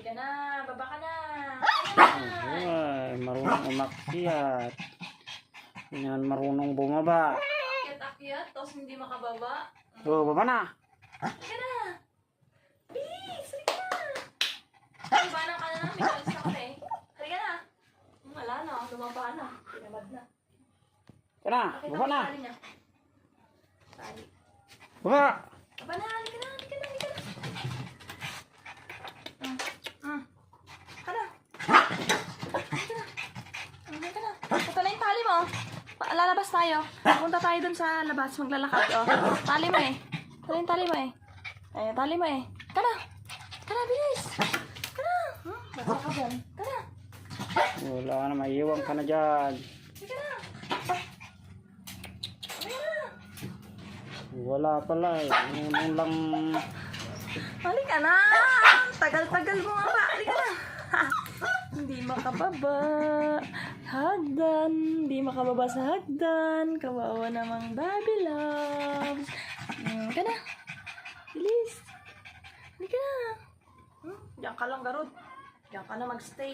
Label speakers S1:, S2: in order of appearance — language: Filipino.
S1: Halika na. Baba ka na.
S2: Ay, marunong umakyat. Hindi naman marunong bumaba.
S1: Akyat-akyat, tapos hindi makababa.
S2: Oh, baba na.
S1: Halika na. Bilis, halika na. Ibanan ka na namin. Alis na kami. Halika na. Wala na. Lumaba na. Pinamad na.
S2: Halika na,
S1: Pakita
S2: baba
S1: mo
S2: na.
S1: tali niya. Tali.
S2: Baba.
S1: Baba na. Halika na. Halika na. Halika na. Halika na. Halika na. Ito na yung tali mo. Lalabas tayo. Punta tayo dun sa labas. Maglalakad. Oh. Tali mo eh. Ito na yung tali mo eh. Ay, tali mo eh. Kana. Kana, bilis. Kana. Basta ka dyan. Kana.
S2: Wala na, maiiwan ka na dyan.
S1: Halika na. Halika na.
S2: Wala pala eh. Nung lang...
S1: Halika na. Tagal-tagal mo nga ba. Halika na. Hindi makababa. Hagdan. Hindi makababa sa hagdan. Kawawa namang baby loves. Halika na. Bilis. Halika na. Diyan ka lang, Garod. Diyan ka na magstay.